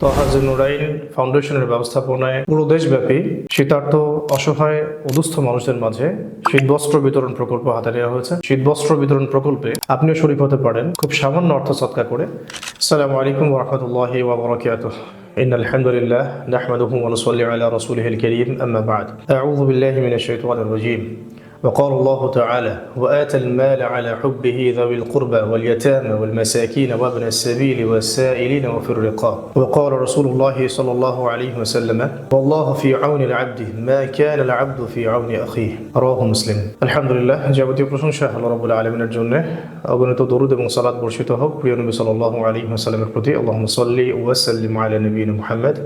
তহাজে নুরাইন ফাউন্ডেশনের ব্যবস্থাপনায় পুরো দেশব্যাপী শীতার্ত অসহায় অদুস্থ মানুষদের মাঝে শীতবস্ত্র বিতরণ প্রকল্প হাতে নেওয়া হয়েছে। শীতবস্ত্র বিতরণ প্রকল্পে আপনিও শরীক হতে পারেন খুব সামান্য অর্থ সৎকার করে। আসসালামু আলাইকুম ওয়া রাহমাতুল্লাহি ওয়া বারাকাতুহু। ইন্নাল হামদুলিল্লাহ নাহমাদুহু ওয়া নুসাল্লি আলা রাসূলিহিল কারীম আম্মা বা'দ। আউযু বিল্লাহি মিনাশ শাইতানির রাজীম। وقال الله تعالى وآتى المال على حبه ذوي القربى واليتامى والمساكين وابن السبيل والسائلين وفي الرقاب وقال رسول الله صلى الله عليه وسلم والله في عون العبد ما كان العبد في عون أخيه رواه مسلم। আলহামদুলিল্লাহ, যাবতীয় প্রশংসা আল্লাহ রাব্বুল আলামিনের জন্য। অগণিত দরুদ এবং সালাত বর্ষিত হোক প্রিয় নবী সাল্লাল্লাহু আলাইহি ওয়াসাল্লামের প্রতি। আল্লাহুম্মা সাল্লি ওয়া সাল্লিম আলা নবিয়িনা মুহাম্মদ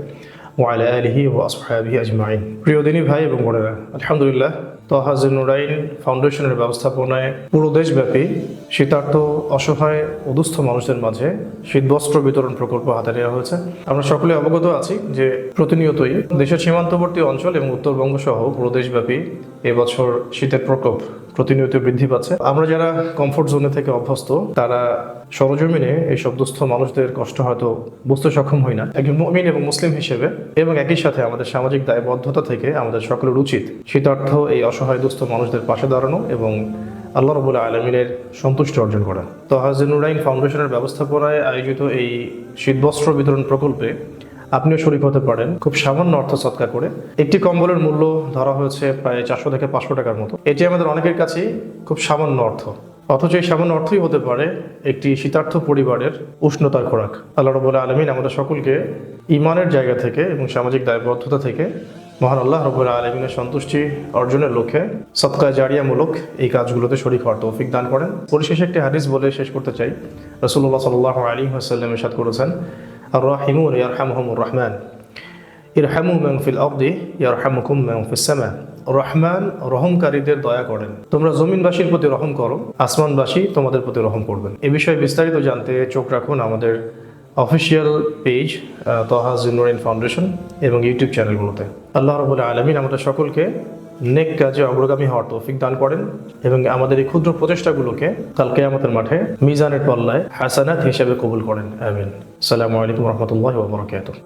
ওয়া আলা আলিহি ওয়া আসহাবিহি আজমাইন। প্রিয় দিনী ভাই এবং বোনেরা, আলহামদুলিল্লাহ, তহাজে নুরাইন ফাউন্ডেশনের ব্যবস্থাপনায় পুরো দেশব্যাপী শীতার্ত অসহায় অদুস্থ মানুষদের মাঝে শীতবস্ত্র বিতরণ প্রকল্প হাতে নেওয়া হয়েছে। আমরা সকলে অবগত আছি যে প্রতিনিয়তই দেশের সীমান্তবর্তী অঞ্চল এবং উত্তরবঙ্গ সহ পুরো দেশব্যাপী এবছর শীতের প্রকোপ প্রতিনিয়ত বৃদ্ধি পাচ্ছে। আমরা যারা কমফোর্ট জোনে থেকে অভ্যস্ত তারা সরজমিনে এই সব দুস্থ মানুষদের কষ্ট হয়তো বুঝতে সক্ষম হই না একজন মুমিন এবং মুসলিম হিসেবে, এবং একই সাথে আমাদের সামাজিক দায়বদ্ধতা থেকে আমাদের সকলের উচিত শীতার্থ এই অসহায় দুস্থ মানুষদের পাশে দাঁড়ানো এবং আল্লাহ রাব্বুল আলামিনের সন্তুষ্টি অর্জন করা। তহাজে নুরাইন ফাউন্ডেশনের ব্যবস্থাপনায় আয়োজিত এই শীতবস্ত্র বিতরণ প্রকল্পে আপনিও শরীক হতে পারেন খুব সামান্য অর্থ সৎকার করে। একটি কম্বলের মূল্য ধরা হয়েছে প্রায় 400 থেকে 500 টাকার মতো। এটি আমাদের অনেকের কাছেই খুব সামান্য অর্থ, অথচ এই সামান্য অর্থই হতে পারে একটি শীতার্থ পরিবারের উষ্ণতার খোরাক। আল্লাহ রাব্বুল আলামিন আমাদের সকলকে ঈমানের জায়গা থেকে এবং সামাজিক দায়বদ্ধতা থেকে মহান আল্লাহ রাব্বুল আলামিনের সন্তুষ্টি অর্জনের লক্ষ্যে সদকা জারিয়ামূলক এই কাজগুলোতে শরীক হওয়ার তৌফিক দান করেন। পরিশেষে একটি হাদিস বলে শেষ করতে চাই। রাসূলুল্লাহ সাল্লাল্লাহু আলাইহি ওয়াসাল্লাম ইরশাদ করেছেন, আর-রাহিমুন ইয়ারহামুহুমুর রহমান ইরহামু মান ফিল আরদি ইয়ারহামুকুম মান ফিস সামা। রহমান রহমকারীদের দয়া করেন, তোমরা জমিনবাসীর প্রতি রহম করো, আসমানবাসী তোমাদের প্রতি রহম করবেন। এ বিষয়ে বিস্তারিত জানতে চোখ রাখুন আমাদের অফিসিয়াল পেজ তহাজে নুরাইন ফাউন্ডেশন এবং ইউটিউব চ্যানেলগুলোতে। আল্লাহ রাব্বুল আলামিন আমাদের সকলকে নেক কাজে অগ্রগামী হওয়ার তৌফিক দান করেন এবং আমাদের এই ক্ষুদ্র প্রচেষ্টাগুলোকে কাল কিয়ামতের মাঠে মিজানের পাল্লায় হাসানাত হিসেবে কবুল করেন। আমিন। আসসালামু আলাইকুম ওয়া রাহমাতুল্লাহি ওয়া বারাকাতুহু।